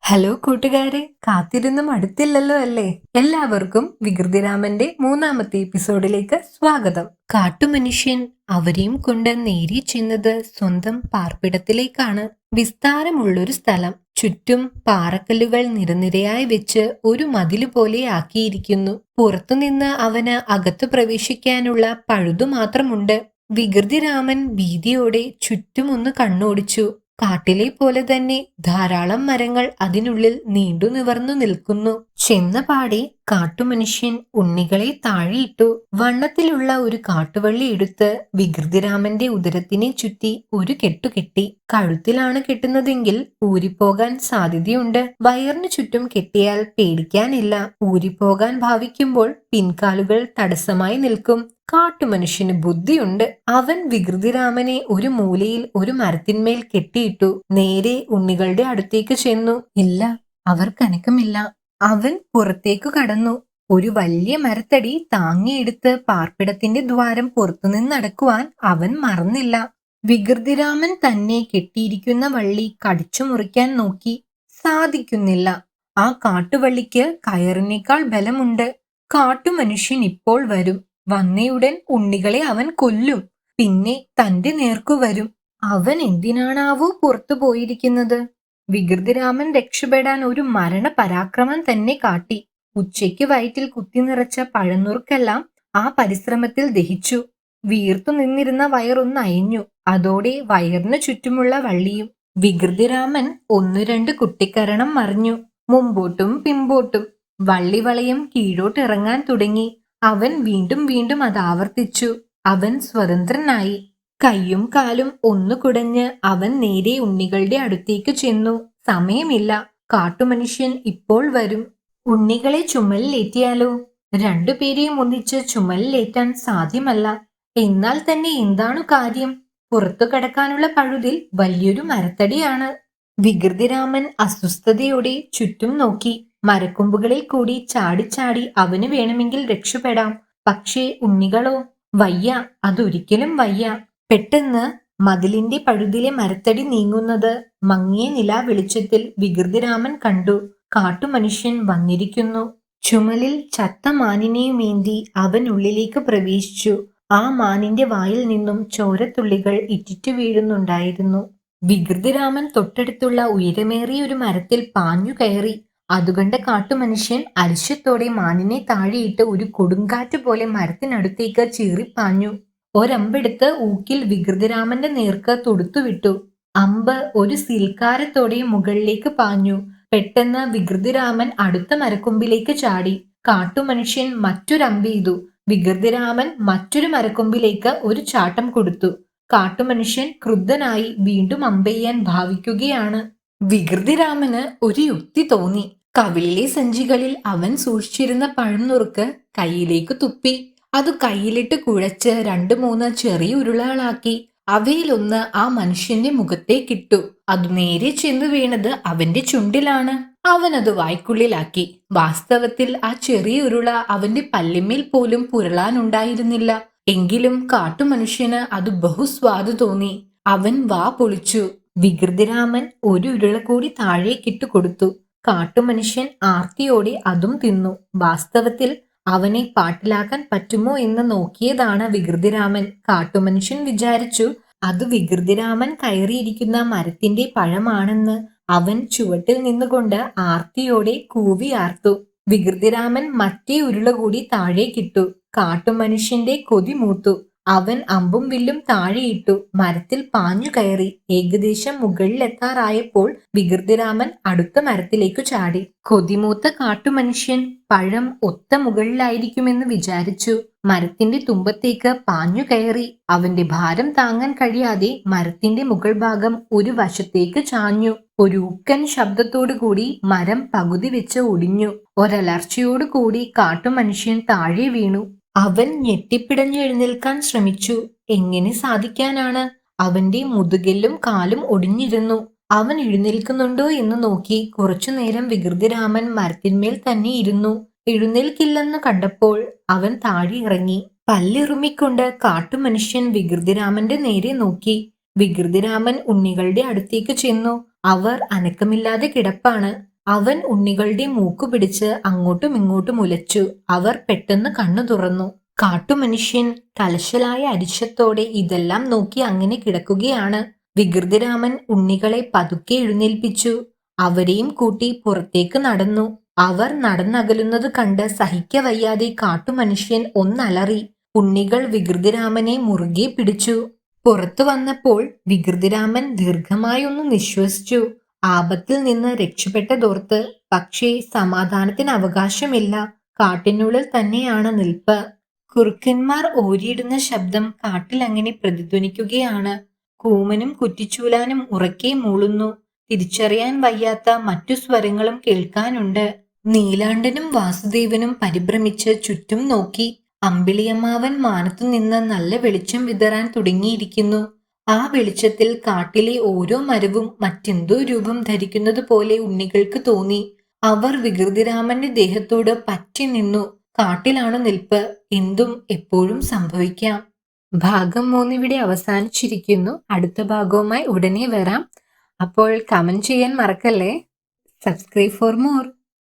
Hello കൂട്ടുകാരെ, കാത്തിരുന്നും അടുത്തില്ലല്ലോ അല്ലേ? എല്ലാവർക്കും വികൃതിരാമന്റെ മൂന്നാമത്തെ എപ്പിസോഡിലേക്ക് സ്വാഗതം. കാട്ടുമനുഷ്യൻ അവരെയും കൊണ്ട് നേരെ ചെന്നത് സ്വന്തം പാർപ്പിടത്തിലേക്കാണ്. വിസ്താരമുള്ളൊരു സ്ഥലം. ചുറ്റും പാറക്കല്ലുകൾ നിരനിരയായി വെച്ച് ഒരു മതില് പോലെ ആക്കിയിരിക്കുന്നു. പുറത്തുനിന്ന് അവന് അകത്ത് പ്രവേശിക്കാനുള്ള പഴുതു മാത്രമുണ്ട്. വികൃതിരാമൻ ഭീതിയോടെ ചുറ്റുമൊന്ന് കണ്ണോടിച്ചു. കാട്ടിലെ പോലെ തന്നെ ധാരാളം മരങ്ങൾ അതിനുള്ളിൽ നീണ്ടു നിവർന്നു നിൽക്കുന്നു. ചെന്നപാടെ കാട്ടുമനുഷ്യൻ ഉണ്ണികളെ താഴെയിട്ടു. വണ്ണത്തിലുള്ള ഒരു കാട്ടുവള്ളി എടുത്ത് വികൃതിരാമന്റെ ഉദരത്തിനെ ചുറ്റി ഒരു കെട്ടുകെട്ടി. കഴുത്തിലാണ് കെട്ടുന്നതെങ്കിൽ ഊരിപ്പോകാൻ സാധ്യതയുണ്ട്. വയറിനു ചുറ്റും കെട്ടിയാൽ പേടിക്കാനില്ല. ഊരിപ്പോകാൻ ഭാവിക്കുമ്പോൾ പിൻകാലുകൾ തടസ്സമായി നിൽക്കും. കാട്ടുമനുഷ്യന് ബുദ്ധിയുണ്ട്. അവൻ വികൃതിരാമനെ ഒരു മൂലയിൽ ഒരു മരത്തിന്മേൽ കെട്ടിയിട്ടു. നേരെ ഉണ്ണികളുടെ അടുത്തേക്ക് ചെന്നു. ഇല്ല, അവർക്കനക്കമില്ല. അവൻ പുറത്തേക്കു കടന്നു. ഒരു വലിയ മരത്തടി താങ്ങിയെടുത്ത് പാർപ്പിടത്തിന്റെ ദ്വാരം പുറത്തുനിന്നടക്കുവാൻ അവൻ മറന്നില്ല. വികൃതിരാമൻ തന്നെ കെട്ടിയിരിക്കുന്ന വള്ളി കടിച്ചു മുറിക്കാൻ നോക്കി. സാധിക്കുന്നില്ല. ആ കാട്ടുവള്ളിക്ക് കയറിനേക്കാൾ ബലമുണ്ട്. കാട്ടുമനുഷ്യൻ ഇപ്പോൾ വരും. വന്നയുടൻ ഉണ്ണികളെ അവൻ കൊല്ലും. പിന്നെ തന്റെ നേർക്കു വരും. അവൻ എന്തിനാണാവോ പുറത്തു പോയിരിക്കുന്നത്? വികൃതിരാമൻ രക്ഷപ്പെടാൻ ഒരു മരണ പരാക്രമം തന്നെ കാട്ടി. ഉച്ചയ്ക്ക് വയറ്റിൽ കുത്തി നിറച്ച പഴനുറുക്കെല്ലാം ആ പരിശ്രമത്തിൽ ദഹിച്ചു. വീർത്തു നിന്നിരുന്ന വയറൊന്നയഞ്ഞു. അതോടെ വയറിനു ചുറ്റുമുള്ള വള്ളിയും. വികൃതിരാമൻ ഒന്നു രണ്ട് കുട്ടിക്കരണം മറിഞ്ഞു. മുമ്പോട്ടും പിമ്പോട്ടും. വള്ളിവളയം കീഴോട്ടിറങ്ങാൻ തുടങ്ങി. അവൻ വീണ്ടും വീണ്ടും അത് ആവർത്തിച്ചു. അവൻ സ്വതന്ത്രനായി. കയ്യും കാലും ഒന്നു കുടഞ്ഞ് അവൻ നേരെ ഉണ്ണികളുടെ അടുത്തേക്ക് ചെന്നു. സമയമില്ല. കാട്ടുമനുഷ്യൻ ഇപ്പോൾ വരും. ഉണ്ണികളെ ചുമലിലേറ്റിയാലോ? രണ്ടുപേരെയും ഒന്നിച്ച് ചുമലിലേറ്റാൻ സാധ്യമല്ല. എന്നാൽ തന്നെ എന്താണ് കാര്യം? പുറത്തു കടക്കാനുള്ള പഴുതിൽ വലിയൊരു മരത്തടിയാണ്. വികൃതിരാമൻ അസ്വസ്ഥതയോടെ ചുറ്റും നോക്കി. മരക്കൊമ്പുകളിൽ കൂടി ചാടിച്ചാടി അവന് വേണമെങ്കിൽ രക്ഷപ്പെടാം. പക്ഷേ ഉണ്ണികളോ? വയ്യ, അതൊരിക്കലും വയ്യ. പെട്ടെന്ന് മതിലിന്റെ പഴുതിലെ മരത്തടി നീങ്ങുന്നത് മങ്ങിയ നിലാ വെളിച്ചത്തിൽ വികൃതിരാമൻ കണ്ടു. കാട്ടുമനുഷ്യൻ വന്നിരിക്കുന്നു. ചുമലിൽ ചത്ത മാനിനെയുമേന്തി അവൻ ഉള്ളിലേക്ക് പ്രവേശിച്ചു. ആ മാനിന്റെ വായിൽ നിന്നും ചോരത്തുള്ളികൾ ഇറ്റിറ്റു വീഴുന്നുണ്ടായിരുന്നു. വികൃതിരാമൻ തൊട്ടടുത്തുള്ള ഉയരമേറിയ ഒരു മരത്തിൽ പാഞ്ഞു കയറി. അതുകണ്ട കാട്ടുമനുഷ്യൻ അരിശത്തോടെ മാനിനെ താഴെയിട്ട് ഒരു കൊടുങ്കാറ്റ് പോലെ മരത്തിനടുത്തേക്ക് ചീറിപ്പാഞ്ഞു. ഒരമ്പെടുത്ത് ഊക്കിൽ വികൃതിരാമന്റെ നേർക്ക് തൊടുത്തുവിട്ടു. അമ്പ് ഒരു സീൽക്കാരത്തോടെ മുകളിലേക്ക് പാഞ്ഞു. പെട്ടെന്ന് വികൃതിരാമൻ അടുത്ത മരക്കൊമ്പിലേക്ക് ചാടി. കാട്ടുമനുഷ്യൻ മറ്റൊരമ്പെയ്തു. വികൃതിരാമൻ മറ്റൊരു മരക്കൊമ്പിലേക്ക് ഒരു ചാട്ടം കൊടുത്തു. കാട്ടുമനുഷ്യൻ ക്രുദ്ധനായി വീണ്ടും അമ്പെയ്യാൻ ഭാവിക്കുകയാണ്. വികൃതിരാമന് ഒരു യുക്തി തോന്നി. കവിളിലെ സഞ്ചികളിൽ അവൻ സൂക്ഷിച്ചിരുന്ന പഴംനുറുക്ക് കയ്യിലേക്ക് തുപ്പി. അത് കയ്യിലിട്ട് കുഴച്ച് 2-3 ചെറിയ ഉരുളകളാക്കി. അവയിലൊന്ന് ആ മനുഷ്യന്റെ മുഖത്തേക്കിട്ടു. അത് നേരെ ചെന്ന് വീണത് അവന്റെ ചുണ്ടിലാണ്. അവൻ അത് വായ്ക്കുള്ളിലാക്കി. വാസ്തവത്തിൽ ആ ചെറിയ ഉരുള അവന്റെ പല്ലിന്മേൽ പോലും പുരളാനുണ്ടായിരുന്നില്ല. എങ്കിലും കാട്ടുമനുഷ്യന് അത് ബഹുസ്വാദ് തോന്നി. അവൻ വാ പൊളിച്ചു. വികൃതിരാമൻ ഒരു ഉരുള കൂടി താഴേക്കിട്ടു കൊടുത്തു. കാട്ടുമനുഷ്യൻ ആർത്തിയോടെ അതും തിന്നു. വാസ്തവത്തിൽ അവനെ പാട്ടിലാക്കാൻ പറ്റുമോ എന്ന് നോക്കിയതാണ് വികൃതിരാമൻ. കാട്ടുമനുഷ്യൻ വിചാരിച്ചു അത് വികൃതിരാമൻ കയറിയിരിക്കുന്ന മരത്തിന്റെ പഴമാണെന്ന്. അവൻ ചുവട്ടിൽ നിന്നുകൊണ്ട് ആർത്തിയോടെ കൂവി ആർത്തു. വികൃതിരാമൻ മറ്റേ ഉരുള കൂടി താഴേക്കിട്ടു. കാട്ടുമനുഷ്യന്റെ കൊതി മൂത്തു. അവൻ അമ്പും വില്ലും താഴെയിട്ടു. മരത്തിൽ പാഞ്ഞു കയറി. ഏകദേശം മുകളിലെത്താറായപ്പോൾ വികൃതിരാമൻ അടുത്ത മരത്തിലേക്കു ചാടി. കൊതിമൂത്ത കാട്ടുമനുഷ്യൻ പഴം ഒത്ത മുകളിലായിരിക്കുമെന്ന് വിചാരിച്ചു. മരത്തിന്റെ തുമ്പത്തേക്ക് പാഞ്ഞു കയറി. അവന്റെ ഭാരം താങ്ങാൻ കഴിയാതെ മരത്തിന്റെ മുകൾ ഭാഗം ഒരു വശത്തേക്ക് ചാഞ്ഞു. ഒരു ഊക്കൻ ശബ്ദത്തോടുകൂടി മരം പകുതി വെച്ച് ഒടിഞ്ഞു. ഒരലർച്ചയോടുകൂടി കാട്ടുമനുഷ്യൻ താഴെ വീണു. അവൻ ഞെട്ടിപ്പിടഞ്ഞു എഴുന്നേൽക്കാൻ ശ്രമിച്ചു. എങ്ങനെ സാധിക്കാനാണ്? അവന്റെ മുതുകെല്ലും കാലും ഒടിഞ്ഞിരുന്നു. അവൻ എഴുന്നേൽക്കുന്നുണ്ടോ എന്ന് നോക്കി കുറച്ചുനേരം വികൃതിരാമൻ മരത്തിന്മേൽ തന്നെ ഇരുന്നു. എഴുന്നേൽക്കില്ലെന്ന് കണ്ടപ്പോൾ അവൻ താഴെ ഇറങ്ങി. പല്ലിറുമിക്കൊണ്ട് കാട്ടുമനുഷ്യൻ വികൃതിരാമന്റെ നേരെ നോക്കി. വികൃതിരാമൻ ഉണ്ണികളുടെ അടുത്തേക്ക് ചെന്നു. അവർ അനക്കമില്ലാതെ കിടപ്പാണ്. അവൻ ഉണ്ണികളുടെ മൂക്കു പിടിച്ച് അങ്ങോട്ടും ഇങ്ങോട്ടും ഉലച്ചു. അവർ പെട്ടെന്ന് കണ്ണു തുറന്നു. കാട്ടുമനുഷ്യൻ കലശലായ അരിശത്തോടെ ഇതെല്ലാം നോക്കി അങ്ങനെ കിടക്കുകയാണ്. വികൃതിരാമൻ ഉണ്ണികളെ പതുക്കെ എഴുന്നേൽപ്പിച്ചു. അവരെയും കൂട്ടി പുറത്തേക്ക് നടന്നു. അവർ നടന്നകലുന്നത് കണ്ട് സഹിക്കവയ്യാതെ കാട്ടുമനുഷ്യൻ ഒന്നലറി. ഉണ്ണികൾ വികൃതിരാമനെ മുറുകെ പിടിച്ചു. പുറത്തു വന്നപ്പോൾ വികൃതിരാമൻ ദീർഘമായൊന്ന് നിശ്വസിച്ചു. ആപത്തിൽ നിന്ന് രക്ഷപ്പെട്ടതോർത്ത്. പക്ഷേ സമാധാനത്തിന് അവകാശമില്ല. കാട്ടിനുള്ളിൽ തന്നെയാണ് നിൽപ്പ്. കുറുക്കന്മാർ ഓരിയിടുന്ന ശബ്ദം കാട്ടിൽ അങ്ങനെ പ്രതിധ്വനിക്കുകയാണ്. കൂമനും കുറ്റിച്ചൂലാനും ഉറക്കെ മൂളുന്നു. തിരിച്ചറിയാൻ വയ്യാത്ത മറ്റു സ്വരങ്ങളും കേൾക്കാനുണ്ട്. നീലാണ്ടനും വാസുദേവനും പരിഭ്രമിച്ച് ചുറ്റും നോക്കി. അമ്പിളിയമ്മാവൻ മാനത്തുനിന്ന് നല്ല വെളിച്ചം വിതറാൻ തുടങ്ങിയിരിക്കുന്നു. ആ വെളിച്ചത്തിൽ കാട്ടിലെ ഓരോ മരവും മറ്റെന്തോ രൂപം ധരിക്കുന്നത് പോലെ ഉണ്ണികൾക്ക് തോന്നി. അവർ വികൃതിരാമന്റെ ദേഹത്തോട് പറ്റി നിന്നു. കാട്ടിലാണ് നിൽപ്പ്. എന്തും എപ്പോഴും സംഭവിക്കാം. ഭാഗം 3 ഇവിടെ അവസാനിച്ചിരിക്കുന്നു. അടുത്ത ഭാഗവുമായി ഉടനെ വരാം. അപ്പോൾ കമന്റ് ചെയ്യാൻ മറക്കല്ലേ. Subscribe for more.